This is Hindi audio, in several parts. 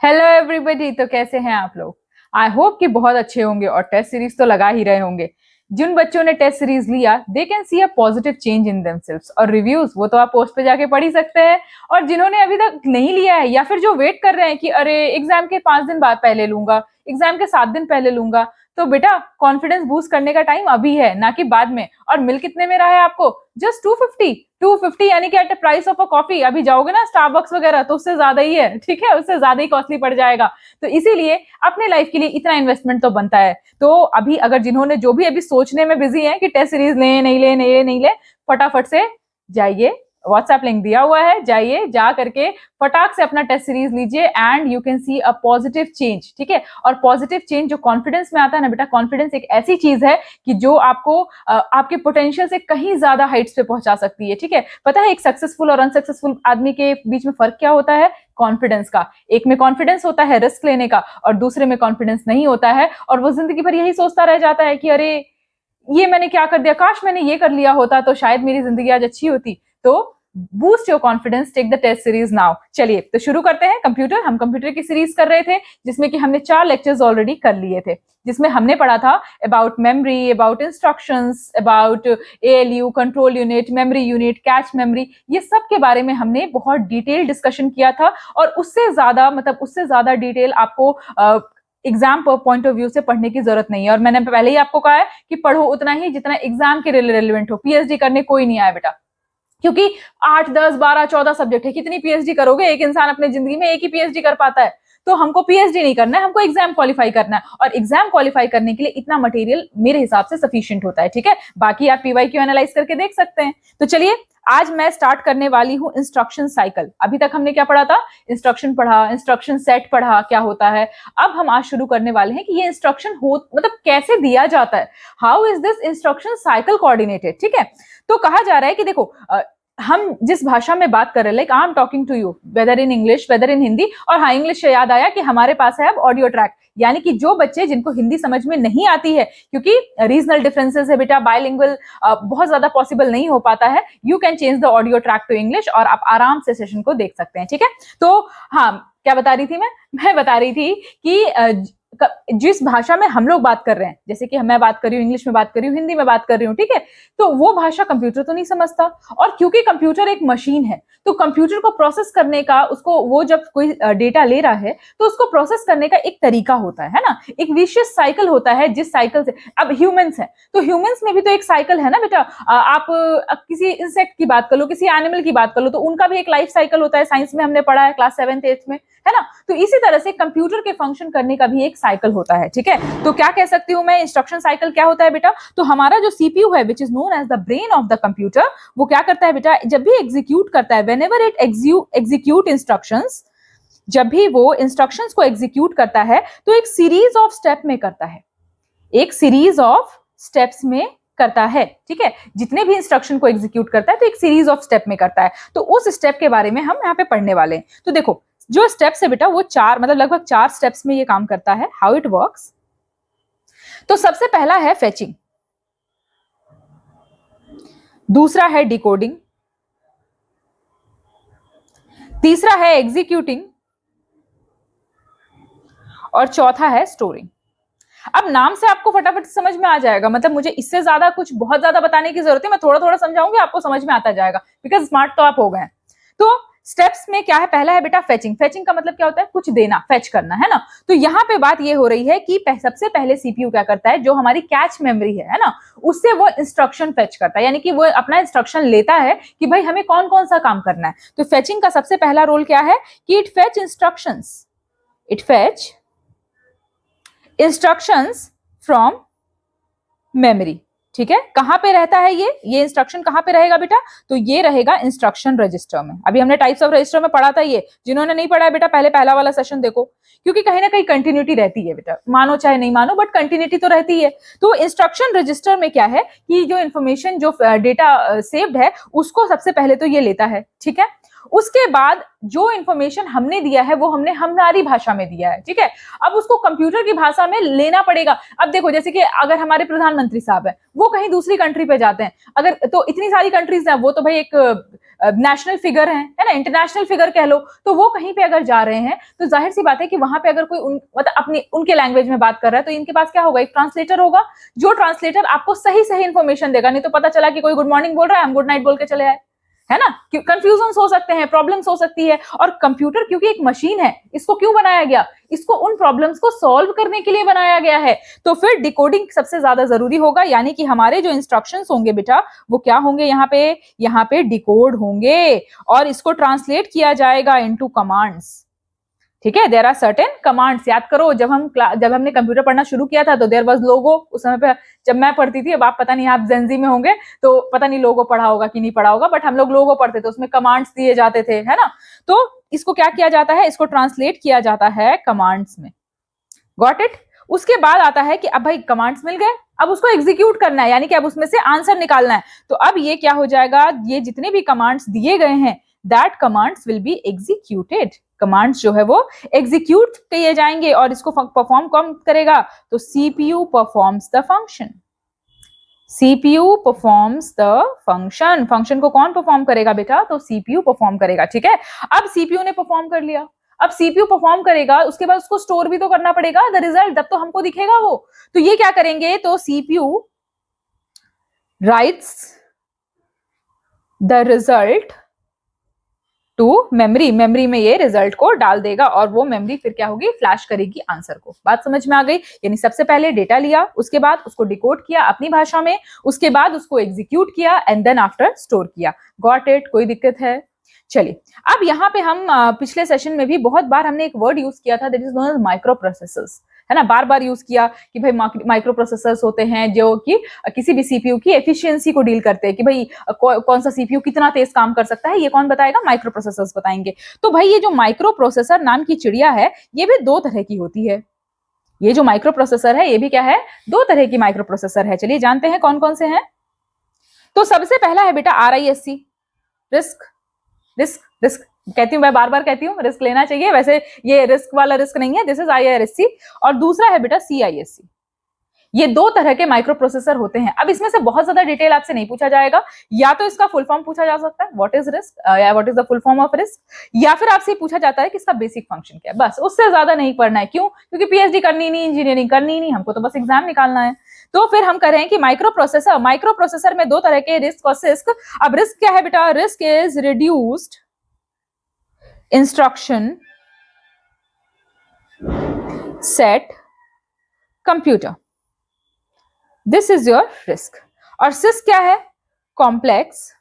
Hello everybody. तो कैसे हैं आप लोग? आई होप कि बहुत अच्छे होंगे और टेस्ट सीरीज तो लगा ही रहे होंगे। जिन बच्चों ने टेस्ट सीरीज लिया they can see a positive change in themselves, और रिव्यूज वो तो आप पोस्ट पे जाके पढ़ ही सकते हैं। और जिन्होंने अभी तक नहीं लिया है या फिर जो वेट कर रहे हैं कि अरे एग्जाम के 5 दिन बाद पहले लूंगा, एग्जाम के 7 दिन पहले लूंगा, तो बेटा कॉन्फिडेंस बूस्ट करने का टाइम अभी है, ना कि बाद में। और मिल कितने में रहा है आपको? जस्ट 250 यानी कि at the price of a coffee. अभी जाओगे ना स्टारबक्स वगैरह तो उससे ज्यादा ही है, ठीक है, उससे ज्यादा ही कॉस्टली पड़ जाएगा। तो इसीलिए अपने लाइफ के लिए इतना इन्वेस्टमेंट तो बनता है। तो अभी अगर जिन्होंने जो भी अभी सोचने में बिजी है कि टेस्ट सीरीज ले नहीं ले नहीं ले नहीं ले, फटाफट से जाइए, व्हाट्सएप लिंक दिया हुआ है, जाइए, जा करके फटाक से अपना टेस्ट सीरीज लीजिए and you can see a positive change. ठीक है, और पॉजिटिव चेंज जो कॉन्फिडेंस में आता है ना बेटा, कॉन्फिडेंस एक ऐसी चीज है कि जो आपको आपके पोटेंशियल से कहीं ज्यादा हाइट्स पे पहुंचा सकती है। ठीक है, पता है एक सक्सेसफुल और अनसक्सेसफुल आदमी के बीच में फर्क क्या होता है? कॉन्फिडेंस का। एक में कॉन्फिडेंस होता है रिस्क लेने का और दूसरे में कॉन्फिडेंस नहीं होता है, और वो जिंदगी भर यही सोचता रह जाता है कि अरे ये मैंने क्या कर दिया, काश मैंने ये कर लिया होता तो शायद मेरी जिंदगी आज अच्छी होती। तो boost your confidence, take the test series now. चलिए तो शुरू करते हैं। कंप्यूटर, हम कंप्यूटर की सीरीज कर रहे थे जिसमें कि हमने 4 लेक्चर्स ऑलरेडी कर लिए थे, जिसमें हमने पढ़ा था about memory, about instructions, about ALU, control unit, memory unit, cache memory, ये सब के बारे में हमने बहुत डिटेल डिस्कशन किया था। और उससे ज्यादा डिटेल आपको एग्जाम पॉइंट ऑफ व्यू से पढ़ने की जरूरत नहीं है। और मैंने पहले ही आपको कहा है कि पढ़ो उतना ही जितना एग्जाम के रेलिवेंट हो। पीएचडी करने कोई नहीं आया बेटा, क्योंकि 8 10 12 14 सब्जेक्ट है, कितनी पीएचडी करोगे? एक इंसान अपने जिंदगी में एक ही पीएचडी कर पाता है। तो हमको पीएचडी नहीं करना है, हमको एग्जाम क्वालिफाई करना है, और एग्जाम क्वालिफाई करने के लिए इतना मटेरियल मेरे हिसाब से सफिशिएंट होता है। ठीक है, बाकी आप पीवाईक्यू एनालाइज करके देख सकते हैं। तो चलिए आज मैं स्टार्ट करने वाली हूं इंस्ट्रक्शन साइकिल। अभी तक हमने क्या पढ़ा था? इंस्ट्रक्शन पढ़ा, इंस्ट्रक्शन सेट पढ़ा, क्या होता है। अब हम आज शुरू करने वाले हैं कि ये इंस्ट्रक्शन हो मतलब कैसे दिया जाता है। How is this instruction cycle coordinated? ठीक है, तो कहा जा रहा है कि देखो हम जिस भाषा में बात कर रहे हैं, like I'm talking to you whether in English whether in Hindi. और हाँ, इंग्लिश से याद आया कि हमारे पास है अब ऑडियो ट्रैक, यानी कि जो बच्चे जिनको हिंदी समझ में नहीं आती है, क्योंकि रीजनल डिफरेंसेस है बेटा, बायलिंगुअल बहुत ज्यादा पॉसिबल नहीं हो पाता है, you can change the audio track to English और आप आराम से सेशन को देख सकते हैं। ठीक है, तो हाँ, क्या बता रही थी मैं बता रही थी कि जिस भाषा में हम लोग बात कर रहे हैं, जैसे कि मैं बात कर रही हूँ, इंग्लिश में बात कर रही हूँ, हिंदी में बात कर रही हूँ, ठीक है, तो वो भाषा कंप्यूटर तो नहीं समझता। और क्योंकि कंप्यूटर एक मशीन है, तो कंप्यूटर को प्रोसेस करने का, उसको वो जब कोई डेटा ले रहा है तो उसको प्रोसेस करने का एक तरीका होता है ना, एक विशियस साइकिल होता है, जिस साइकिल से अब ह्यूमंस है, तो ह्यूमंस में भी तो एक साइकिल है ना बेटा। आप किसी इंसेक्ट की बात कर लो, किसी एनिमल की बात कर लो, तो उनका भी एक लाइफ साइकिल होता है, साइंस में हमने पढ़ा है क्लास 7th 8th में, है ना। तो इसी तरह से कंप्यूटर के फंक्शन करने का भी एक साइकिल होता है। ठीक है, तो क्या कह सकती हूं मैं, इंस्ट्रक्शन साइकिल क्या होता है बेटा? तो हमारा जो सीपीयू है, which is known as the brain of the computer, वो क्या करता है बेटा, जब भी एग्जीक्यूट करता है, when ever it execute instructions, जब भी वो इंस्ट्रक्शंस को एग्जीक्यूट करता है तो एक सीरीज ऑफ स्टेप में करता है, एक सीरीज ऑफ स्टेप्स में करता है। ठीक है, जितने भी इंस्ट्रक्शन को एग्जीक्यूट करता है तो एक सीरीज ऑफ स्टेप में करता है। तो उस स्टेप के बारे में हम यहाँ पे पढ़ने वाले हैं। तो देखो, जो स्टेप्स है बेटा वो 4 मतलब लगभग 4 स्टेप्स में ये काम करता है। How it works? तो सबसे पहला है फेचिंग, दूसरा है डिकोडिंग, तीसरा है एग्जीक्यूटिंग, और चौथा है स्टोरिंग। अब नाम से आपको फटाफट समझ में आ जाएगा, मतलब मुझे इससे ज्यादा कुछ बहुत ज्यादा बताने की जरूरत है, मैं थोड़ा थोड़ा समझाऊंगी, आपको समझ में आता जाएगा, बिकॉज स्मार्ट तो आप हो गए। तो स्टेप्स में क्या है? पहला है बेटा फेचिंग। फेचिंग का मतलब क्या होता है? कुछ देना, फेच करना, है ना। तो यहाँ पे बात ये हो रही है कि सबसे पहले सीपीयू क्या करता है, जो हमारी कैच मेमोरी है ना, उससे वो इंस्ट्रक्शन फेच करता है, यानी कि वो अपना इंस्ट्रक्शन लेता है कि भाई हमें कौन कौन सा काम करना है। तो फेचिंग का सबसे पहला रोल क्या है कि it fetch instructions, it fetch instructions from memory. ठीक है, कहां पे रहता है ये इंस्ट्रक्शन कहां पे रहेगा बेटा? तो ये रहेगा इंस्ट्रक्शन रजिस्टर में। अभी हमने टाइप्स ऑफ रजिस्टर में पढ़ा था, ये जिन्होंने नहीं पढ़ा है बेटा पहले पहला वाला सेशन देखो, क्योंकि कहीं ना कहीं कंटिन्यूटी रहती है बेटा, मानो चाहे नहीं मानो, बट कंटिन्यूटी तो रहती है। तो इंस्ट्रक्शन रजिस्टर में क्या है कि जो इंफॉर्मेशन, जो डेटा सेव्ड है, उसको सबसे पहले तो ये लेता है। ठीक है, उसके बाद जो इंफॉर्मेशन हमने दिया है वो हमने हमारी भाषा में दिया है। ठीक है, अब उसको कंप्यूटर की भाषा में लेना पड़ेगा। अब देखो, जैसे कि अगर हमारे प्रधानमंत्री साहब है, वो कहीं दूसरी कंट्री पे जाते हैं, अगर तो इतनी सारी कंट्रीज हैं, वो तो भाई एक नेशनल फिगर हैं, है ना, इंटरनेशनल फिगर कह लो, तो वो कहीं पे अगर जा रहे हैं तो जाहिर सी बात है कि वहां पे अगर कोई मतलब अपनी उनके लैंग्वेज में बात कर रहा है तो इनके पास क्या होगा, एक ट्रांसलेटर होगा, जो ट्रांसलेटर आपको सही सही इंफॉर्मेशन देगा। नहीं तो पता चला कि कोई गुड मॉर्निंग बोल रहा है, हम गुड नाइट बोल के चले आए, है ना, कंफ्यूजन हो सकते हैं, प्रॉब्लम्स हो सकती है। और कंप्यूटर क्योंकि एक मशीन है, इसको क्यों बनाया गया, इसको उन प्रॉब्लम्स को सॉल्व करने के लिए बनाया गया है। तो फिर डिकोडिंग सबसे ज्यादा जरूरी होगा, यानी कि हमारे जो इंस्ट्रक्शंस होंगे बेटा वो क्या होंगे, यहाँ पे डिकोड होंगे और इसको ट्रांसलेट किया जाएगा इनटू कमांड्स। ठीक है, देयर आर सर्टेन कमांड्स। याद करो जब हमने कंप्यूटर पढ़ना शुरू किया था तो देयर वाज लोगो, उस समय पे जब मैं पढ़ती थी, अब आप पता नहीं, आप जेनजी में होंगे तो पता नहीं लोगो पढ़ा होगा कि नहीं पढ़ा होगा, बट हम लोग लोगो पढ़ते थे, उसमें कमांड्स दिए जाते थे, है ना। तो इसको क्या किया जाता है, इसको ट्रांसलेट किया जाता है कमांड्स में। Got it. उसके बाद आता है कि अब भाई कमांड्स मिल गए, अब उसको एग्जीक्यूट करना है, यानी कि अब उसमें से आंसर निकालना है। तो अब ये क्या हो जाएगा, ये जितने भी कमांड्स दिए गए हैं that commands will be executed. Commands जो है वो एग्जीक्यूट किए जाएंगे और इसको परफॉर्म कौन करेगा, तो CPU performs the function. CPU performs the function. Function को कौन परफॉर्म करेगा बेटा, तो सीपीयू परफॉर्म करेगा। ठीक है, अब सीपीयू ने परफॉर्म कर लिया, अब सीपीयू परफॉर्म करेगा, उसके बाद उसको स्टोर भी तो करना पड़ेगा द रिजल्ट, तब तो हमको दिखेगा वो। तो ये क्या करेंगे, तो CPU writes the result to memory. Memory में ये रिजल्ट को डाल देगा और वो मेमोरी फिर क्या होगी, फ्लैश करेगी आंसर को। बात समझ में आ गई। यानी सबसे पहले डेटा लिया, उसके बाद उसको डिकोड किया अपनी भाषा में, उसके बाद उसको एग्जीक्यूट किया एंड देन आफ्टर स्टोर किया। गॉट इट, कोई दिक्कत है। चलिए, अब यहाँ पे हम पिछले सेशन में भी बहुत बार हमने एक वर्ड यूज किया था, that is known as micro processors, है ना। बार बार यूज किया कि भाई माइक्रो प्रोसेसर्स होते हैं जो कि किसी भी सीपीयू की एफिशिएंसी को डील करते हैं, कि भाई कौन सा सीपीयू कितना तेज काम कर सकता है, ये कौन बताएगा, माइक्रो प्रोसेसर्स बताएंगे। तो भाई ये जो माइक्रो प्रोसेसर नाम की चिड़िया है, ये भी दो तरह की होती है। ये जो माइक्रो प्रोसेसर है ये भी क्या है, दो तरह की माइक्रो प्रोसेसर है। चलिए जानते हैं कौन कौन से हैं। तो सबसे पहला है बेटा RISC, रिस्क। रिस्क रिस्क कहती हूँ, मैं बार बार कहती हूँ, रिस्क लेना चाहिए, वैसे ये रिस्क वाला रिस्क नहीं है, दिस इज IRSC। और दूसरा है बेटा CISC। ये दो तरह के माइक्रो प्रोसेसर होते हैं। अब इसमें से बहुत ज्यादा डिटेल आपसे नहीं पूछा जाएगा, या तो इसका फुल फॉर्म पूछा जा सकता है, व्हाट इज रिस्क या what is the full form of risk, या फिर आपसे पूछा जाता है कि इसका बेसिक फंक्शन क्या है। बस उससे ज्यादा नहीं पढ़ना है। क्यों, क्योंकि PhD करनी नहीं, इंजीनियरिंग करनी नहीं, हमको तो बस एग्जाम निकालना है। तो फिर हम कह रहे हैं कि माइक्रो प्रोसेसर में दो तरह के, रिस्क और सिस्क। अब रिस्क क्या है बेटा, risk is reduced instruction set computer, this is your risk. और सिस्क क्या है, complex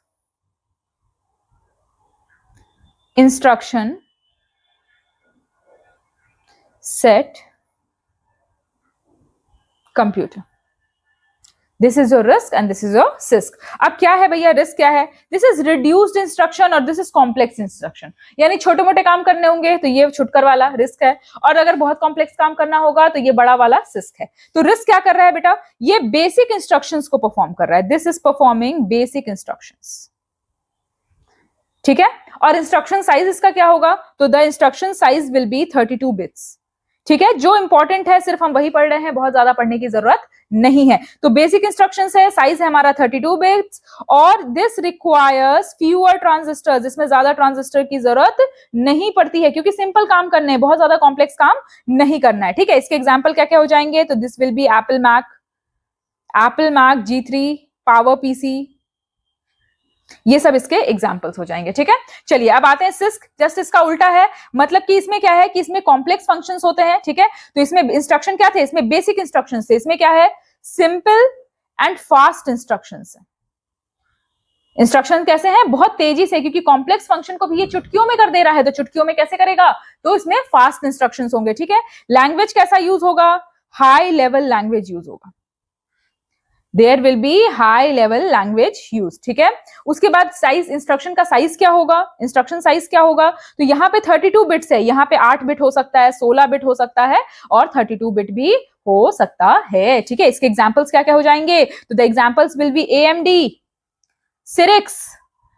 instruction set computer, this is your risk and this is your six. अब क्या है भैया, रिस्क क्या है, दिस इज रिड्यूस्ड इंस्ट्रक्शन और दिस इज कॉम्प्लेक्स इंस्ट्रक्शन। यानी छोटे मोटे काम करने होंगे तो ये छुटकर वाला रिस्क है, और अगर बहुत कॉम्प्लेक्स काम करना होगा तो ये बड़ा वाला सिस्क है। तो रिस्क क्या कर रहा है बेटा, ये बेसिक इंस्ट्रक्शंस को परफॉर्म कर रहा है, this is performing basic instructions. ठीक है, और इंस्ट्रक्शन साइज इसका क्या होगा, तो the instruction size will be 32 bits. ठीक है, जो इंपॉर्टेंट है सिर्फ हम वही पढ़ रहे हैं, बहुत ज्यादा पढ़ने की जरूरत नहीं है। तो बेसिक इंस्ट्रक्शंस है, साइज है हमारा 32 बिट्स, और दिस रिक्वायर्स फ्यूअर ट्रांजिस्टर्स। इसमें ज्यादा ट्रांजिस्टर की जरूरत नहीं पड़ती है, क्योंकि सिंपल काम करने हैं, बहुत ज्यादा कॉम्प्लेक्स काम नहीं करना है। ठीक है, इसके एग्जाम्पल क्या क्या हो जाएंगे, तो this will be Apple Mac G3, power PC, ये सब इसके एग्जाम्पल्स हो जाएंगे। ठीक है, चलिए अब आते हैं सिस्क। जस्ट इसका उल्टा है, मतलब कि इसमें क्या है कि इसमें कॉम्प्लेक्स फंक्शंस होते हैं। ठीक है, तो इसमें इंस्ट्रक्शन क्या थे, इसमें बेसिक इंस्ट्रक्शंस थे। इसमें क्या है, सिंपल एंड फास्ट इंस्ट्रक्शंस है। इंस्ट्रक्शन कैसे हैं, बहुत तेजी से, क्योंकि कॉम्प्लेक्स फंक्शन को भी ये चुटकियों में कर दे रहा है, तो चुटकियों में कैसे करेगा, तो इसमें फास्ट इंस्ट्रक्शंस होंगे। ठीक है, लैंग्वेज कैसा यूज होगा, हाई लेवल लैंग्वेज यूज होगा, there will be high level language use. ठीक है, उसके बाद साइज, इंस्ट्रक्शन का साइज क्या होगा, इंस्ट्रक्शन साइज क्या होगा, तो यहाँ पे 32 बिट्स है, यहाँ पे 8 बिट हो सकता है, 16 बिट हो सकता है, और 32 बिट भी हो सकता है। ठीक है, इसके एग्जाम्पल्स क्या क्या हो जाएंगे, तो the examples will be AMD, सिरिक्स।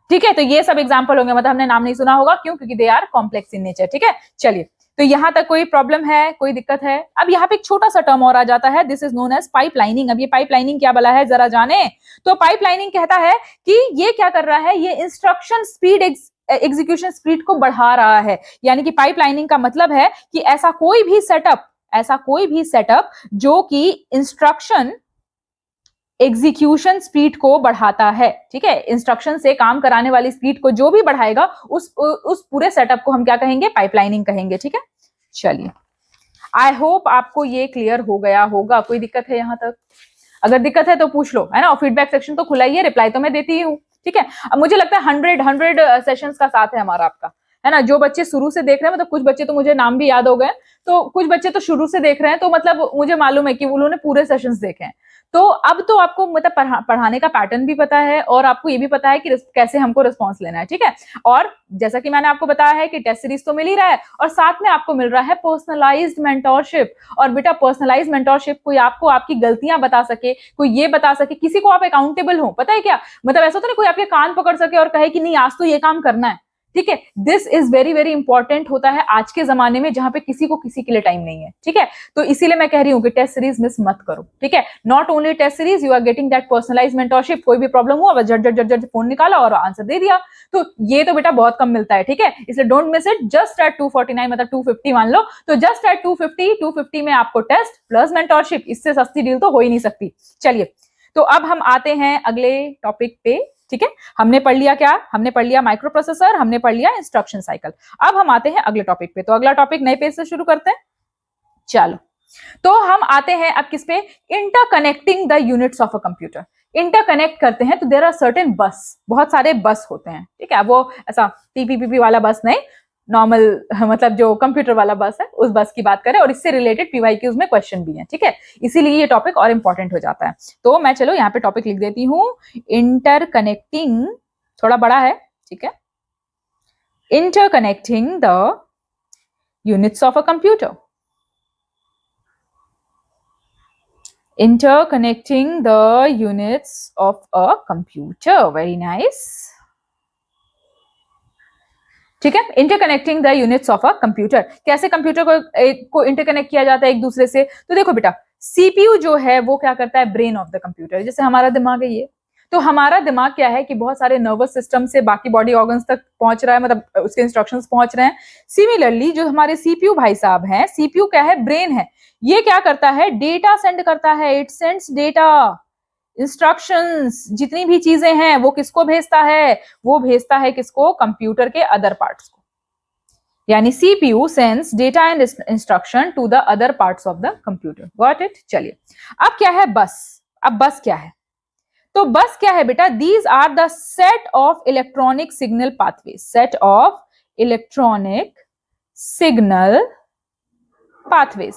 ठीक है, तो ये सब एग्जाम्पल होंगे, मतलब हमने नाम नहीं सुना होगा, क्यों, क्योंकि they are complex in nature. ठीक है, चलिए तो यहां तक कोई प्रॉब्लम है, कोई दिक्कत है? अब यहाँ पे एक छोटा सा टर्म और आ जाता है, this is known as pipelining. अब ये पाइपलाइनिंग क्या बला है, जरा जाने। तो पाइपलाइनिंग कहता है कि ये क्या कर रहा है, ये इंस्ट्रक्शन स्पीड, एग्जीक्यूशन स्पीड को बढ़ा रहा है। यानी कि पाइपलाइनिंग का मतलब है कि ऐसा कोई भी सेटअप जो कि इंस्ट्रक्शन एग्जीक्यूशन स्पीड को बढ़ाता है, ठीक है, इंस्ट्रक्शन से काम कराने वाली स्पीड को जो भी बढ़ाएगा उस पूरे सेटअप को हम क्या कहेंगे, पाइपलाइनिंग कहेंगे, ठीक है। चलिए, आई होप आपको ये क्लियर हो गया होगा। कोई दिक्कत है यहां तक? अगर दिक्कत है तो पूछ लो, है ना। और फीडबैक सेक्शन तो खुला ही है, रिप्लाई तो मैं देती ही हूँ, ठीक है। अब मुझे लगता है 100 सेशंस का साथ है हमारा आपका, है ना। जो बच्चे शुरू से देख रहे हैं, मतलब कुछ बच्चे तो मुझे नाम भी याद हो गए, तो कुछ बच्चे तो शुरू से देख रहे हैं, तो मतलब मुझे मालूम है कि उन्होंने पूरे सेशंस देखे हैं। तो अब तो आपको मतलब पढ़ाने का पैटर्न भी पता है, और आपको ये भी पता है कि कैसे हमको रिस्पॉन्स लेना है, ठीक है। और जैसा कि मैंने आपको बताया है कि टेस्ट सीरीज तो मिल ही रहा है, और साथ में आपको मिल रहा है पर्सनलाइज्ड मेंटोरशिप। और बेटा पर्सनलाइज्ड मेंटोरशिप कोई आपको आपकी गलतियां बता सके, कोई ये बता सके, किसी को आप अकाउंटेबल हो, पता है क्या मतलब, ऐसा तो नहीं कोई आपके कान पकड़ सके और कहे कि नहीं आज तो ये काम करना है, ठीक है। This is very very important होता है आज के जमाने में, जहां पे किसी को किसी के लिए टाइम नहीं है, ठीक है। तो इसीलिए मैं कह रही हूं कि टेस्ट सीरीज मिस मत करो, ठीक है। Not only test series, you are getting that personalised mentorship. कोई भी प्रॉब्लम हुआ बस झट झट झट फोन निकाला और आंसर दे दिया। तो ये तो बेटा बहुत कम मिलता है, ठीक है, इसलिए don't miss it. Just at 249 मतलब 250 मान लो, तो जस्ट एट 250 में आपको टेस्ट प्लस मेंटोरशिप, इससे सस्ती डील तो हो ही नहीं सकती। चलिए, तो अब हम आते हैं अगले टॉपिक पे, ठीक है। हमने पढ़ लिया क्या, हमने पढ़ लिया माइक्रो प्रोसेसर, हमने पढ़ लिया इंस्ट्रक्शन साइकिल। अब हम आते हैं अगले टॉपिक पे। तो अगला टॉपिक नए पेज से शुरू करते हैं। चलो, तो हम आते हैं अब किस पे, interconnecting the units of a computer. Interconnect करते हैं तो देयर आर सर्टेन बस, बहुत सारे बस होते हैं, ठीक है। वो ऐसा पीपीपीपी वाला बस नहीं, नॉर्मल मतलब जो कंप्यूटर वाला बस है उस बस की बात करें, और इससे रिलेटेड पीवाईक्यूज में क्वेश्चन भी हैं, ठीक है। इसीलिए ये टॉपिक और इंपॉर्टेंट हो जाता है। तो मैं चलो यहाँ पे टॉपिक लिख देती हूँ, इंटरकनेक्टिंग, थोड़ा बड़ा है, ठीक है, interconnecting the units of a computer. Interconnecting the units of a computer. Very nice. ठीक है, interconnecting the units of a computer. कैसे कंप्यूटर को इंटरकनेक्ट किया जाता है एक दूसरे से? तो देखो बेटा, सीपीयू जो है वो क्या करता है, ब्रेन ऑफ द कंप्यूटर। जैसे हमारा दिमाग है ये, तो हमारा दिमाग क्या है कि बहुत सारे नर्वस सिस्टम से बाकी बॉडी ऑर्गन्स तक पहुंच रहा है, मतलब उसके इंस्ट्रक्शंस पहुंच रहे हैं। सिमिलरली जो हमारे सीपीयू भाई साहब हैं, सीपीयू क्या है, ब्रेन है। ये क्या करता है, डेटा सेंड करता है, इट सेंड्स डेटा, इंस्ट्रक्शंस, जितनी भी चीजें हैं वो किसको भेजता है, वो भेजता है किसको, कंप्यूटर के अदर पार्ट्स को। यानी CPU sends data and instruction to the other parts of the computer. Got it? चलिए, अब क्या है बस। अब बस क्या है, तो बस क्या है बेटा, these are the set of electronic signal pathways, set of electronic signal pathways.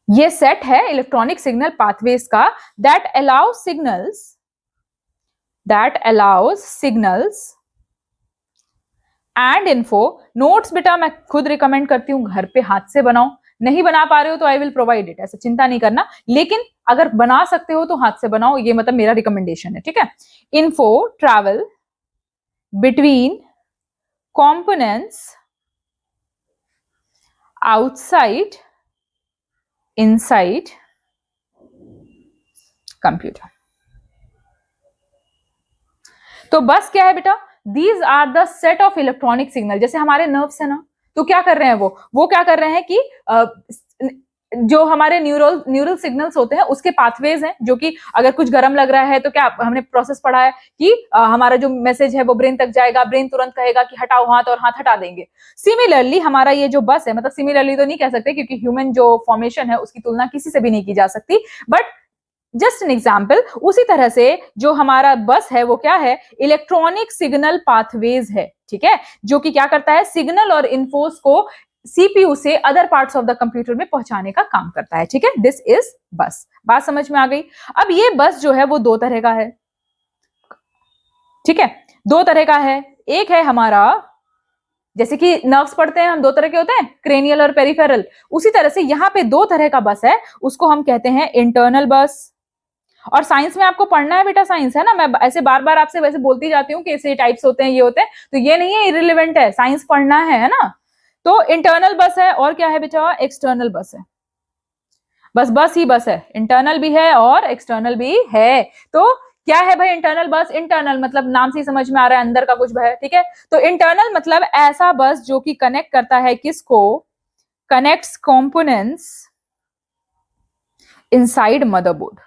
ये सेट है इलेक्ट्रॉनिक सिग्नल पाथवेज का, that allows signals and info. Notes बेटा मैं खुद रिकमेंड करती हूं घर पे हाथ से बनाओ, नहीं बना पा रहे हो तो आई विल प्रोवाइड इट, ऐसा चिंता नहीं करना, लेकिन अगर बना सकते हो तो हाथ से बनाओ, ये मतलब मेरा रिकमेंडेशन है, ठीक है। Info travel between components outside inside computer. तो बस क्या है बेटा, these are the set of electronic signal. जैसे हमारे नर्व्स है ना, तो क्या कर रहे हैं वो क्या कर रहे हैं कि जो हमारे न्यूरल सिग्नल्स होते हैं उसके पाथवेज हैं, जो कि अगर कुछ गर्म लग रहा है तो क्या हमने प्रोसेस पढ़ा है कि हमारा जो मैसेज है वो ब्रेन तक जाएगा, ब्रेन तुरंत कहेगा कि हटाओ हाथ, और हाथ हटा देंगे। सिमिलरली हमारा ये जो बस है, मतलब सिमिलरली तो नहीं कह सकते क्योंकि ह्यूमन जो फॉर्मेशन है उसकी तुलना किसी से भी नहीं की जा सकती, बट जस्ट एन एग्जाम्पल, उसी तरह से जो हमारा बस है वो क्या है, इलेक्ट्रॉनिक सिग्नल पाथवेज है, ठीक है, जो कि क्या करता है, सिग्नल और इन्फोस को सीपीयू से other parts of the computer में पहुंचाने का काम करता है, ठीक है। दिस इज बस। बात समझ में आ गई? अब ये बस जो है वो दो तरह का है, ठीक है, दो तरह का है। एक है हमारा, जैसे कि नर्व्स पढ़ते हैं हम, दो तरह के होते हैं, क्रेनियल और पेरिफेरल, उसी तरह से यहाँ पे दो तरह का बस है, उसको हम कहते हैं इंटरनल बस और साइंस में आपको पढ़ना है बेटा, साइंस है ना, मैं ऐसे बार बार आपसे वैसे बोलती जाती हूँ कि ऐसे टाइप्स होते हैं, ये होते हैं, तो ये नहीं है इरिलेवेंट है, साइंस पढ़ना है ना। तो इंटरनल बस है और क्या है बेटा, एक्सटर्नल बस है। बस ही बस है, इंटरनल भी है और एक्सटर्नल भी है। तो क्या है भाई इंटरनल बस? इंटरनल मतलब नाम से ही समझ में आ रहा है, अंदर का कुछ है, ठीक है। तो इंटरनल मतलब ऐसा बस जो कि कनेक्ट करता है किसको, connects components inside motherboard.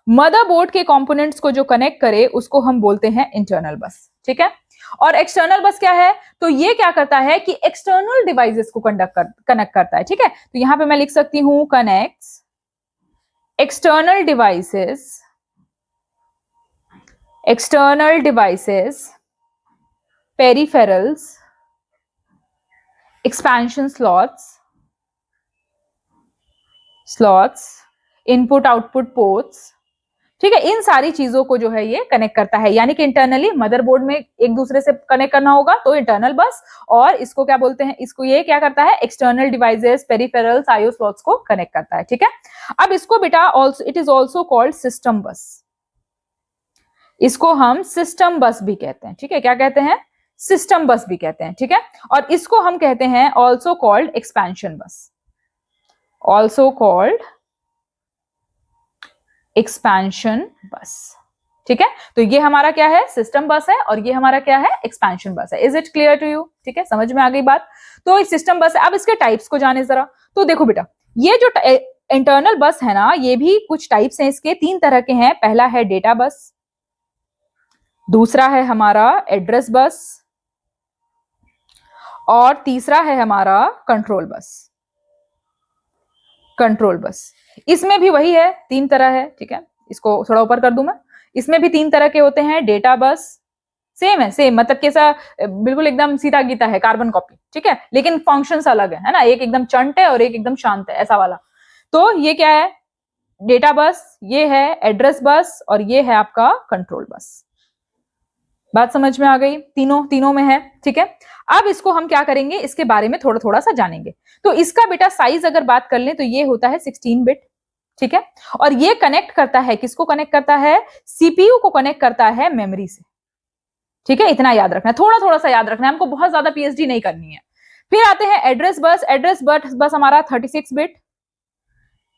Motherboard के कंपोनेंट्स को जो कनेक्ट करे उसको हम बोलते हैं इंटरनल बस, ठीक है। और एक्सटर्नल बस क्या है, तो ये क्या करता है कि एक्सटर्नल डिवाइसेस को कनेक्ट करता है, ठीक है। तो यहां पे मैं लिख सकती हूं connects external devices, peripherals, expansion slots, input output ports, ठीक है। इन सारी चीजों को जो है ये कनेक्ट करता है, यानी कि इंटरनली मदरबोर्ड में एक दूसरे से कनेक्ट करना होगा तो इंटरनल बस, और इसको क्या बोलते हैं, इसको ये क्या करता है, external devices, peripherals, IO slots को कनेक्ट करता है, ठीक है। अब इसको बेटा also it is also called system बस, इसको हम सिस्टम बस भी कहते हैं, ठीक है। क्या कहते हैं, सिस्टम बस भी कहते हैं, ठीक है। और इसको हम कहते हैं ऑल्सो कॉल्ड एक्सपेंशन बस, ऑल्सो कॉल्ड एक्सपेंशन बस, ठीक है। तो ये हमारा क्या है, सिस्टम बस है, और ये हमारा क्या है, एक्सपेंशन बस है। Is it clear to you? ठीक है, समझ में आ गई बात। तो सिस्टम बस है। अब इसके टाइप्स को जाने जरा। तो देखो बेटा, ये जो इंटरनल बस है ना, ये भी कुछ टाइप्स हैं इसके, 3 तरह के हैं। पहला है डेटा बस, दूसरा है हमारा एड्रेस बस, और तीसरा है हमारा कंट्रोल बस। कंट्रोल बस इसमें भी वही है, 3 तरह है, ठीक है। इसको थोड़ा ऊपर कर दूं मैं, इसमें भी 3 तरह के होते हैं। डेटा बस सेम है, सेम मतलब कैसा, बिल्कुल एकदम सीधा गीता है, कार्बन कॉपी, ठीक है, लेकिन फंक्शंस अलग है ना, एक एकदम चंट है और एक एकदम शांत है, ऐसा वाला। तो ये क्या है, डेटा बस, ये है एड्रेस बस, और ये है आपका कंट्रोल बस। बात समझ में आ गई? तीनों में है, ठीक है। अब इसको हम क्या करेंगे, इसके बारे में थोड़ा थोड़ा सा जानेंगे। तो इसका बेटा साइज अगर बात कर ले तो ये होता है 16 बिट, ठीक है। और ये कनेक्ट करता है, किसको कनेक्ट करता है, सीपीयू को कनेक्ट करता है मेमोरी से, ठीक है। इतना याद रखना है, थोड़ा थोड़ा सा याद रखना है, हमको बहुत ज्यादा पीएचडी नहीं करनी है। फिर आते हैं एड्रेस बस। एड्रेस बस हमारा 36 बिट,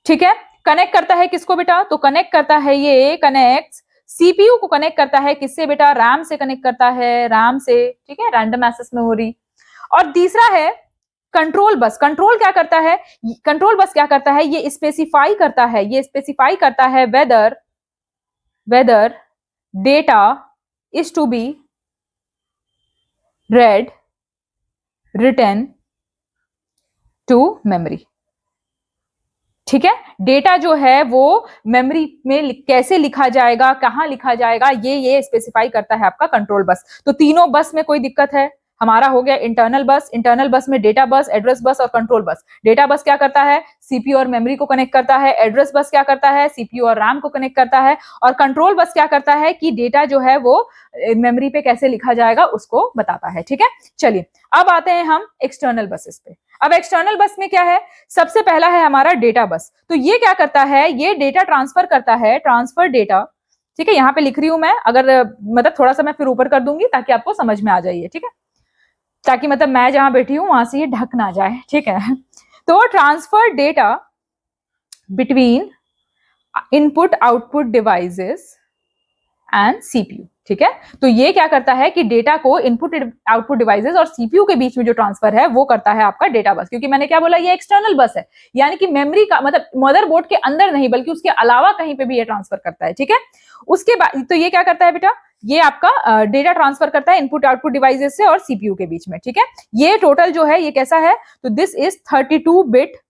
ठीक है। कनेक्ट करता है किसको बेटा, तो कनेक्ट करता है, ये कनेक्ट सीपीयू को कनेक्ट करता है किससे बेटा, रैम से कनेक्ट करता है, रैम से, ठीक है, रैंडम एक्सेस मेमोरी। और तीसरा है कंट्रोल बस। कंट्रोल क्या करता है, कंट्रोल बस क्या करता है, ये स्पेसिफाई करता है, ये स्पेसिफाई करता है whether data is to be read written to memory, ठीक है। डेटा जो है वो मेमोरी में कैसे लिखा जाएगा, कहां लिखा जाएगा, ये स्पेसिफाई करता है आपका कंट्रोल बस। तो तीनों बस में कोई दिक्कत है, हमारा हो गया इंटरनल बस। इंटरनल बस में डेटा बस, एड्रेस बस और कंट्रोल बस। डेटा बस क्या करता है, सीपीयू और मेमोरी को कनेक्ट करता है। एड्रेस बस क्या करता है, सीपीयू और रैम को कनेक्ट करता है। और कंट्रोल बस क्या करता है कि डेटा जो है वो मेमोरी पे कैसे लिखा जाएगा उसको बताता है, ठीक है। चलिए अब आते हैं हम एक्सटर्नल बसेस पे। अब एक्सटर्नल बस में क्या है, सबसे पहला है हमारा डेटा बस। तो ये क्या करता है, ये डेटा ट्रांसफर करता है, ट्रांसफर डेटा, ठीक है। यहां पे लिख रही हूं मैं, अगर मतलब थोड़ा सा मैं फिर ऊपर कर दूंगी ताकि आपको समझ में आ जाइए, ठीक है, ताकि मतलब मैं जहां बैठी हूं वहां से ये ढक ना जाए, ठीक है। तो transfer data between input output devices and CPU, ठीक है। तो ये क्या करता है कि डेटा को इनपुट आउटपुट डिवाइसेस और सीपीयू के बीच में जो ट्रांसफर है वो करता है आपका डेटा बस। क्योंकि मैंने क्या बोला, ये एक्सटर्नल बस है, यानी कि मेमोरी का मतलब मदरबोर्ड के अंदर नहीं बल्कि उसके अलावा कहीं पे भी ये ट्रांसफर करता है, ठीक है। उसके बाद तो ये क्या करता है बेटा, ये आपका डेटा ट्रांसफर करता है इनपुट आउटपुट डिवाइसेस से और सीपीयू के बीच में, ठीक है। ये टोटल जो है ये कैसा है, तो this is 32 bit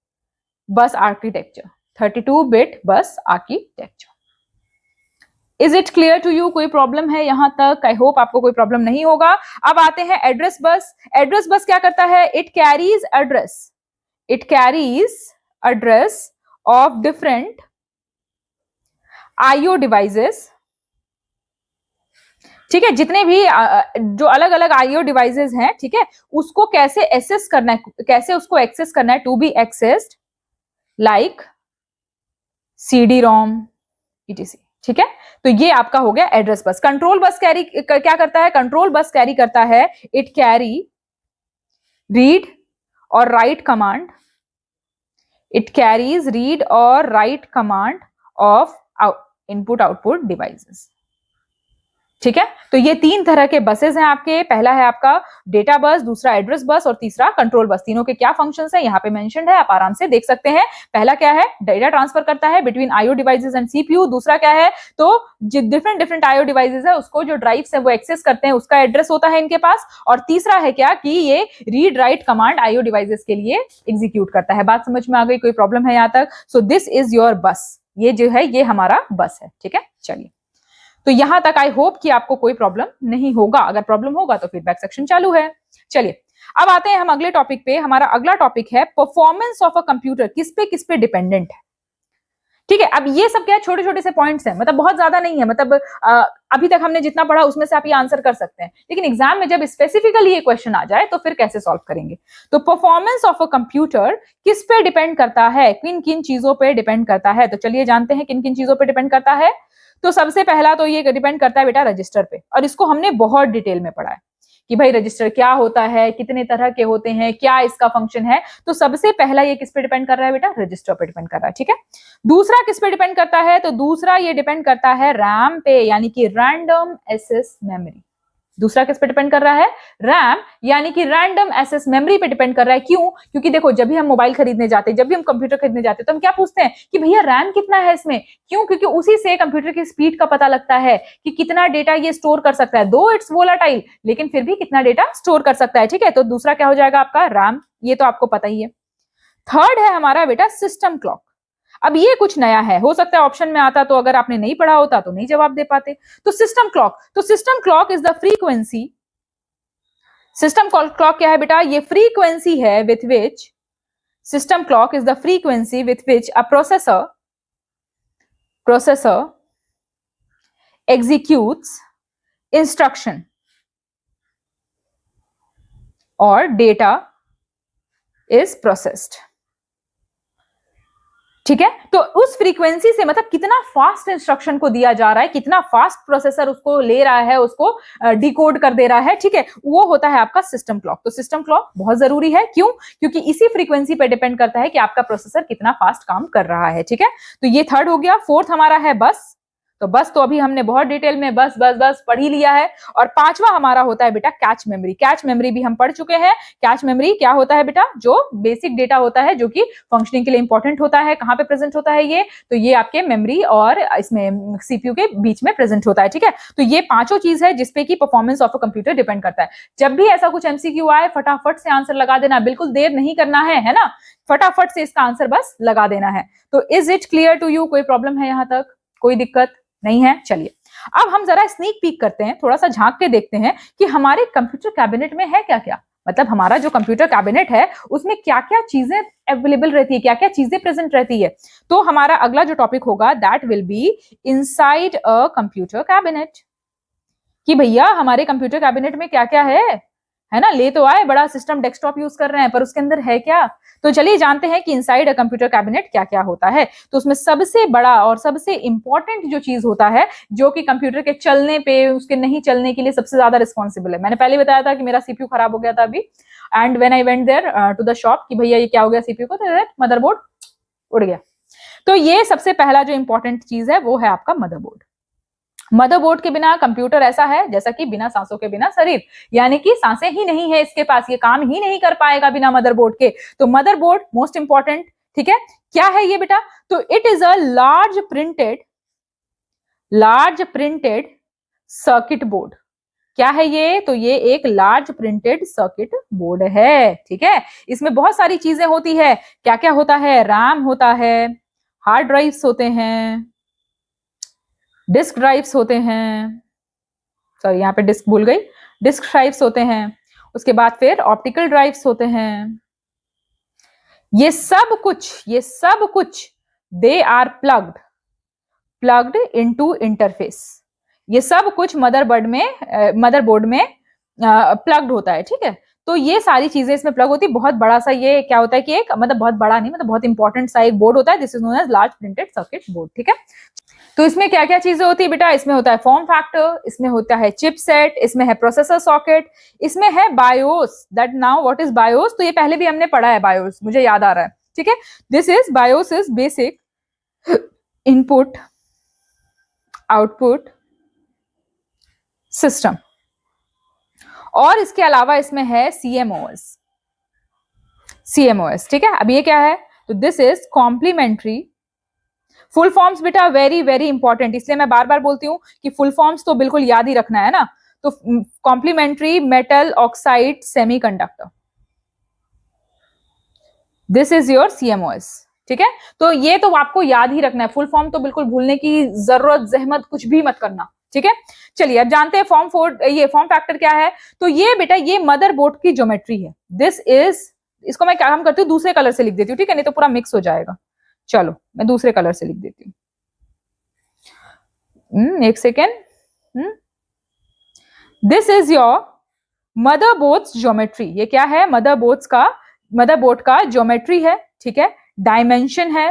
bus architecture, 32 bit bus architecture. Is it clear to you? कोई प्रॉब्लम है यहां तक? आई होप आपको कोई प्रॉब्लम नहीं होगा। अब आते हैं एड्रेस बस। एड्रेस बस क्या करता है, it carries address of different IO devices, ठीक है। जितने भी जो अलग अलग आईओ डिवाइसेस हैं, ठीक है, उसको कैसे एक्सेस करना है, कैसे उसको एक्सेस करना है, to be accessed like CD-ROM etc, ठीक है, तो ये आपका हो गया address bus. Control bus carry क्या करता है? कंट्रोल बस कैरी करता है, इट कैरी रीड और write command, it carries read और write command of input output devices. ठीक है, तो ये तीन तरह के बसेस हैं आपके। पहला है आपका डेटा बस, दूसरा एड्रेस बस और तीसरा कंट्रोल बस। तीनों के क्या फंक्शंस हैं यहाँ पे मेंशन्ड है, आप आराम से देख सकते हैं। पहला क्या है? डेटा ट्रांसफर करता है between IO devices and CPU. दूसरा क्या है? तो जो डिफरेंट आईओ डिवाइसेस है उसको जो ड्राइव्स है वो एक्सेस करते हैं, उसका एड्रेस होता है इनके पास। और तीसरा है क्या कि ये read write command IO devices के लिए एग्जीक्यूट करता है। बात समझ में आ गई? कोई प्रॉब्लम है यहाँ तक? सो दिस इज योर बस, ये जो है ये हमारा बस है। ठीक है, चलिए, तो यहां तक आई होप कि आपको कोई प्रॉब्लम नहीं होगा। अगर प्रॉब्लम होगा तो फीडबैक सेक्शन चालू है। चलिए, अब आते हैं हम अगले टॉपिक पे। हमारा अगला टॉपिक है परफॉर्मेंस ऑफ अ कंप्यूटर किस पे डिपेंडेंट है। ठीक है, अब ये सब क्या है? छोटे छोटे से पॉइंट्स हैं, मतलब बहुत ज्यादा नहीं है। मतलब अभी तक हमने जितना पढ़ा उसमें से आप ये आंसर कर सकते हैं, लेकिन एग्जाम में जब स्पेसिफिकली ये क्वेश्चन आ जाए तो फिर कैसे सॉल्व करेंगे। तो परफॉर्मेंस ऑफ अ कंप्यूटर किस पे डिपेंड करता है, किन किन चीजों पे डिपेंड करता है? तो चलिए जानते हैं किन किन चीजों पे डिपेंड करता है। तो सबसे पहला तो ये डिपेंड करता है बेटा रजिस्टर पे, और इसको हमने बहुत डिटेल में पढ़ा है कि भाई रजिस्टर क्या होता है, कितने तरह के होते हैं, क्या इसका फंक्शन है। तो सबसे पहला ये किस पे डिपेंड कर रहा है बेटा? रजिस्टर पे डिपेंड कर रहा है। ठीक है, दूसरा किस पे डिपेंड करता है? तो दूसरा ये डिपेंड करता है रैम पे, यानी कि रैंडम एक्सेस मेमोरी। दूसरा किस पे डिपेंड कर रहा है? रैम यानी कि रैंडम एक्सेस मेमोरी पे डिपेंड कर रहा है। क्यों? क्योंकि देखो, जब भी हम मोबाइल खरीदने जाते हैं, जब भी हम कंप्यूटर खरीदने जाते हैं, तो हम क्या पूछते हैं कि भैया रैम कितना है इसमें। क्यों? क्योंकि उसी से कंप्यूटर की स्पीड का पता लगता है कि कितना डेटा ये स्टोर कर सकता है। दो इट्स वोलाटाइल, लेकिन फिर भी कितना डेटा स्टोर कर सकता है। ठीक है, तो दूसरा क्या हो जाएगा आपका? रैम। ये तो आपको पता ही है। थर्ड है हमारा बेटा सिस्टम क्लॉक। अब ये कुछ नया है, हो सकता है ऑप्शन में आता तो अगर आपने नहीं पढ़ा होता तो नहीं जवाब दे पाते। तो system clock is the frequency. System clock क्या है बेटा? ये फ्रीक्वेंसी है with which, system clock is the frequency with which a processor executes instruction और डेटा इज प्रोसेस्ड। ठीक है, तो उस फ्रीक्वेंसी से मतलब कितना फास्ट इंस्ट्रक्शन को दिया जा रहा है, कितना फास्ट प्रोसेसर उसको ले रहा है, उसको डिकोड कर दे रहा है। ठीक है, वो होता है आपका सिस्टम क्लॉक। तो सिस्टम क्लॉक बहुत जरूरी है। क्यों? क्योंकि इसी फ्रीक्वेंसी पे डिपेंड करता है कि आपका प्रोसेसर कितना फास्ट काम कर रहा है। ठीक है, तो ये थर्ड हो गया। फोर्थ हमारा है बस। तो बस तो अभी हमने बहुत डिटेल में बस बस बस पढ़ ही लिया है। और पांचवा हमारा होता है बेटा कैच मेमोरी। कैच मेमोरी भी हम पढ़ चुके हैं। कैच मेमोरी क्या होता है बेटा? जो बेसिक डेटा होता है जो कि फंक्शनिंग के लिए इंपॉर्टेंट होता है। कहां पे प्रेजेंट होता है ये? तो ये आपके मेमोरी और इसमें सीपीयू के बीच में प्रेजेंट होता है। ठीक है, तो ये पांचों चीज है जिसपे की performance of a computer depend करता है। जब भी ऐसा कुछ एमसीक्यू आए, फटाफट से आंसर लगा देना, बिल्कुल देर नहीं करना है ना? फटाफट से इसका आंसर बस लगा देना है। तो is it clear to you? कोई प्रॉब्लम है यहां तक? कोई दिक्कत नहीं है? चलिए, अब हम जरा स्नीक पीक करते हैं, थोड़ा सा झांक के देखते हैं कि हमारे कंप्यूटर कैबिनेट में है क्या क्या। मतलब हमारा जो कंप्यूटर कैबिनेट है उसमें क्या क्या चीजें अवेलेबल रहती है, क्या क्या चीजें प्रेजेंट रहती है। तो हमारा अगला जो टॉपिक होगा that will be inside a computer cabinet. कि भैया हमारे कंप्यूटर कैबिनेट में क्या क्या है ना? ले तो आए बड़ा सिस्टम डेस्कटॉप यूज कर रहे हैं, पर उसके अंदर है क्या? तो चलिए जानते हैं कि इनसाइड अ कंप्यूटर कैबिनेट क्या क्या होता है। तो उसमें सबसे बड़ा और सबसे इंपॉर्टेंट जो चीज होता है, जो कि कंप्यूटर के चलने पे, उसके नहीं चलने के लिए सबसे ज्यादा रिस्पॉन्सिबल है। मैंने पहले बताया था कि मेरा सीपीयू खराब हो गया था अभी, and when I went there to the shop कि भैया ये क्या हो गया सीपीयू को, तो मदरबोर्ड उड़ गया। तो ये सबसे पहला जो इंपॉर्टेंट चीज है वो है आपका मदरबोर्ड। मदरबोर्ड के बिना कंप्यूटर ऐसा है जैसा कि बिना सांसों के बिना शरीर, यानी कि सांसें ही नहीं है इसके पास, ये काम ही नहीं कर पाएगा बिना मदरबोर्ड के। तो मदरबोर्ड मोस्ट इंपॉर्टेंट। ठीक है, क्या है ये बेटा? तो it is a large printed circuit board. क्या है ये? तो ये एक लार्ज प्रिंटेड सर्किट बोर्ड है। ठीक है, इसमें बहुत सारी चीजें होती है। क्या क्या होता है? रैम होता है, हार्ड ड्राइव्स होते हैं, डिस्क ड्राइव्स होते हैं, सॉरी यहाँ पे डिस्क भूल गई, डिस्क ड्राइव्स होते हैं। उसके बाद फिर ऑप्टिकल ड्राइव्स होते हैं। ये सब कुछ they are plugged into interface. ये सब कुछ मदरबोर्ड में प्लग्ड होता है। ठीक है, तो ये सारी चीजें इसमें प्लग होती है। बहुत बड़ा सा ये क्या होता है कि एक मतलब बहुत बड़ा नहीं, मतलब बहुत इंपॉर्टेंट सा एक बोर्ड होता है। This is known as large printed circuit board. ठीक है, तो इसमें क्या क्या चीजें होती है बेटा, इसमें होता है फॉर्म फैक्टर, इसमें होता है चिपसेट, इसमें है प्रोसेसर सॉकेट, इसमें है BIOS. That now what is BIOS, तो ये पहले भी हमने पढ़ा है बायोस, मुझे याद आ रहा है, ठीक है। This is BIOS is basic input output system, और इसके अलावा इसमें है सीएमओएस, सीएमओएस, ठीक है। अब ये क्या है, तो this is complementary, full forms बेटा वेरी वेरी इंपॉर्टेंट, इसलिए मैं बार बार बोलती हूं कि फुल फॉर्म्स तो बिल्कुल याद ही रखना है ना। तो complementary metal oxide semiconductor, this is your CMOS, ठीक है। तो ये तो आपको याद ही रखना है, फुल फॉर्म तो बिल्कुल भूलने की जरूरत जहमत कुछ भी मत करना, ठीक है। चलिए अब जानते हैं ये फॉर्म फैक्टर क्या है। तो ये बेटा ये मदरबोर्ड की ज्योमेट्री है, दिस इज, इसको मैं क्या हम करती हूँ दूसरे कलर से लिख देती हूँ, ठीक है, नहीं तो पूरा मिक्स हो जाएगा। चलो मैं दूसरे कलर से लिख देती हूँ, एक second. This is your motherboards geometry, ये क्या है, मदरबोर्ड का ज्योमेट्री है, ठीक है। डायमेंशन है,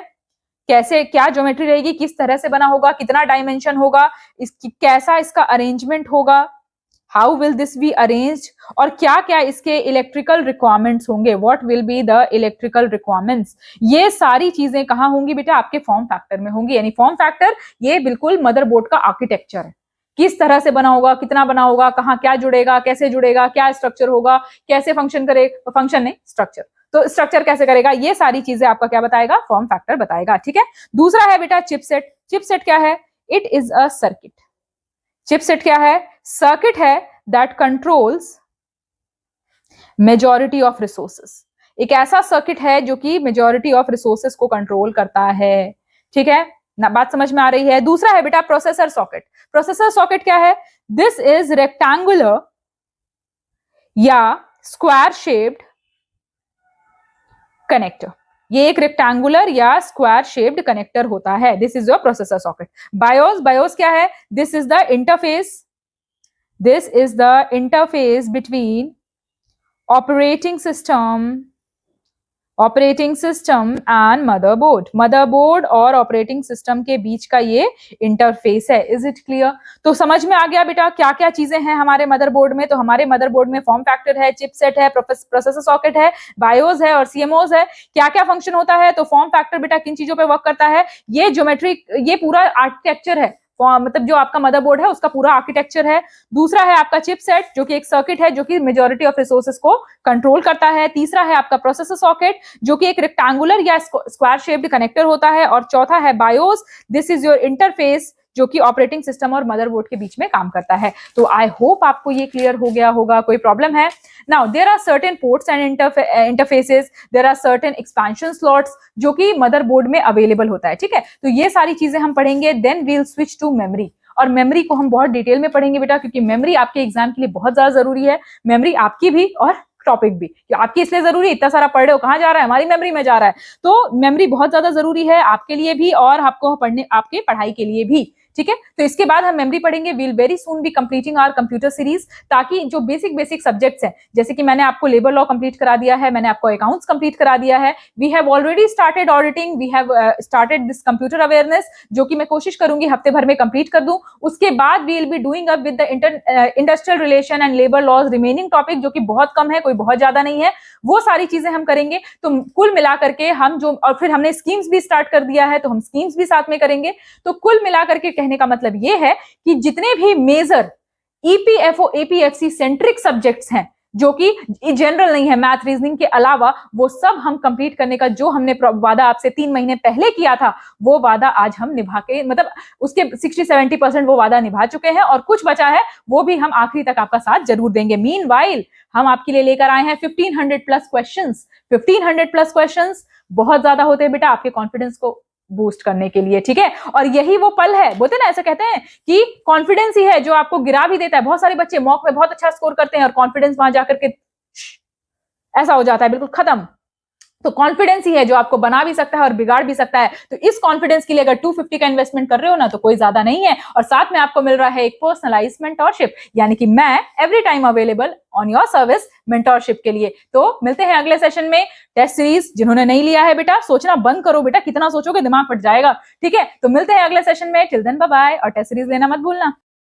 कैसे क्या ज्योमेट्री रहेगी, किस तरह से बना होगा, कितना डायमेंशन होगा, इसकी कैसा इसका अरेंजमेंट होगा, how will this be arranged, और क्या क्या इसके इलेक्ट्रिकल रिक्वायरमेंट्स होंगे, what will be the electrical requirements. ये सारी चीजें कहां होंगी बेटा, आपके फॉर्म फैक्टर में होंगी। यानी फॉर्म फैक्टर ये बिल्कुल मदरबोर्ड का आर्किटेक्चर है, किस तरह से बना होगा, कितना बना होगा, कहाँ क्या जुड़ेगा, कैसे जुड़ेगा, क्या स्ट्रक्चर होगा, कैसे फंक्शन करेगा, फंक्शन नहीं स्ट्रक्चर, तो स्ट्रक्चर कैसे करेगा, ये सारी चीजें आपका क्या बताएगा, फॉर्म फैक्टर बताएगा, ठीक है। दूसरा है बेटा चिपसेट, चिपसेट क्या है, it is a circuit, chipset क्या है, सर्किट है that controls majority of resources, एक ऐसा सर्किट है जो कि मेजॉरिटी ऑफ रिसोर्सेस को कंट्रोल करता है, ठीक है ना, बात समझ में आ रही है। दूसरा है बेटा प्रोसेसर सॉकेट, प्रोसेसर सॉकेट क्या है, दिस इज रेक्टेंगुलर या स्क्वायर शेप्ड कनेक्टर, ये एक रेक्टेंगुलर या स्क्वायर शेप्ड कनेक्टर होता है, this is your processor socket. BIOS, BIOS क्या है, this is the interface, this is the interface between operating system and motherboard, motherboard और ऑपरेटिंग सिस्टम के बीच का ये इंटरफेस है। इज इट क्लियर, तो समझ में आ गया बेटा क्या क्या चीजें हैं हमारे मदरबोर्ड में। तो हमारे मदरबोर्ड में फॉर्म फैक्टर है, चिपसेट है, प्रोसेसर सॉकेट है, बायोस है और सीएमओस है। क्या क्या फंक्शन होता है, तो फॉर्म फैक्टर बेटा किन चीजों पे वर्क करता है, ये ज्योमेट्रिक, ये पूरा आर्किटेक्चर है, मतलब जो आपका मदरबोर्ड है उसका पूरा आर्किटेक्चर है। दूसरा है आपका चिपसेट जो कि एक सर्किट है जो कि मेजॉरिटी ऑफ रिसोर्सेस को कंट्रोल करता है। तीसरा है आपका प्रोसेसर सॉकेट जो कि एक रेक्टेंगुलर या स्क्वायर शेप्ड कनेक्टर होता है। और चौथा है BIOS, this is your interface जो कि ऑपरेटिंग सिस्टम और मदरबोर्ड के बीच में काम करता है। तो आई होप आपको ये क्लियर हो गया होगा, कोई प्रॉब्लम है। Now there are certain ports and interfaces, there are certain expansion slots जो कि मदरबोर्ड में अवेलेबल होता है, ठीक है। तो ये सारी चीजें हम पढ़ेंगे, then we will switch to memory. और मेमोरी को हम बहुत डिटेल में पढ़ेंगे बेटा, क्योंकि मेमोरी आपके एग्जाम के लिए बहुत ज्यादा जरूरी है। मेमोरी आपकी भी और टॉपिक भी, आपकी इसलिए जरूरी है, इतना सारा पढ़ रहे हो, कहाँ जा रहा है, हमारी मेमोरी में जा रहा है। तो मेमोरी बहुत ज्यादा जरूरी है आपके लिए भी और आपको पढ़ने, आपके पढ़ाई के लिए भी, ठीक है। तो इसके बाद हम मेमोरी पढ़ेंगे, we'll very soon be completing our computer series, ताकि जो बेसिक सब्जेक्ट्स हैं, जैसे कि मैंने आपको लेबर लॉ कंप्लीट करा दिया है, मैंने आपको अकाउंट्स कंप्लीट करा दिया है, we have already started auditing, we have started this computer awareness, जो कि मैं कोशिश करूंगी हफ्ते भर में कंप्लीट कर दूं। उसके बाद we will be doing up with the industrial relation and labour laws, remaining topic जो कि बहुत कम है, कोई बहुत ज्यादा नहीं है, वो सारी चीजें हम करेंगे। तो कुल मिलाकर के हम जो, और फिर हमने स्कीम्स भी स्टार्ट कर दिया है, तो हम स्कीम्स भी साथ में करेंगे। तो कुल मिलाकर के कहने का मतलब ये है कि जितने भी major EPFO APFC centric subjects हैं जो कि जनरल नहीं है, मैथ रीजनिंग के अलावा, वो सब हम कंप्लीट करने का जो हमने वादा आपसे 3 महीने पहले किया था, वो वादा आज हम निभा के, मतलब उसके 60-70% वो वादा निभा चुके हैं, और कुछ बचा है वो भी हम आखिरी तक आपका साथ जरूर देंगे। मीनवाइल हम आपके लिए लेकर आए हैं 1500 प्लस क्वेश्चंस। 1500 प्लस क्वेश्चंस बहुत ज्यादा होते हैं बेटा आपके कॉन्फिडेंस को बूस्ट करने के लिए, ठीक है। और यही वो पल है, बोलते ना, ऐसा कहते हैं कि कॉन्फिडेंस ही है जो आपको गिरा भी देता है। बहुत सारे बच्चे मॉक में बहुत अच्छा स्कोर करते हैं और कॉन्फिडेंस वहां जाकर के ऐसा हो जाता है, बिल्कुल खत्म, तो कॉन्फिडेंस ही है जो आपको बना भी सकता है और बिगाड़ भी सकता है। तो इस कॉन्फिडेंस के लिए अगर 250 का इन्वेस्टमेंट कर रहे हो ना तो कोई ज्यादा नहीं है, और साथ में आपको मिल रहा है एक पर्सनलाइज मेंटोरशिप, यानी कि मैं every time available on your service mentorship के लिए। तो मिलते हैं अगले सेशन में। टेस्ट सीरीज जिन्होंने नहीं लिया है बेटा, सोचना बंद करो बेटा, कितना सोचोगे दिमाग फट जाएगा, ठीक है। तो मिलते हैं अगले सेशन में, टिल देन बाय बाय, और टेस्ट सीरीज लेना मत भूलना।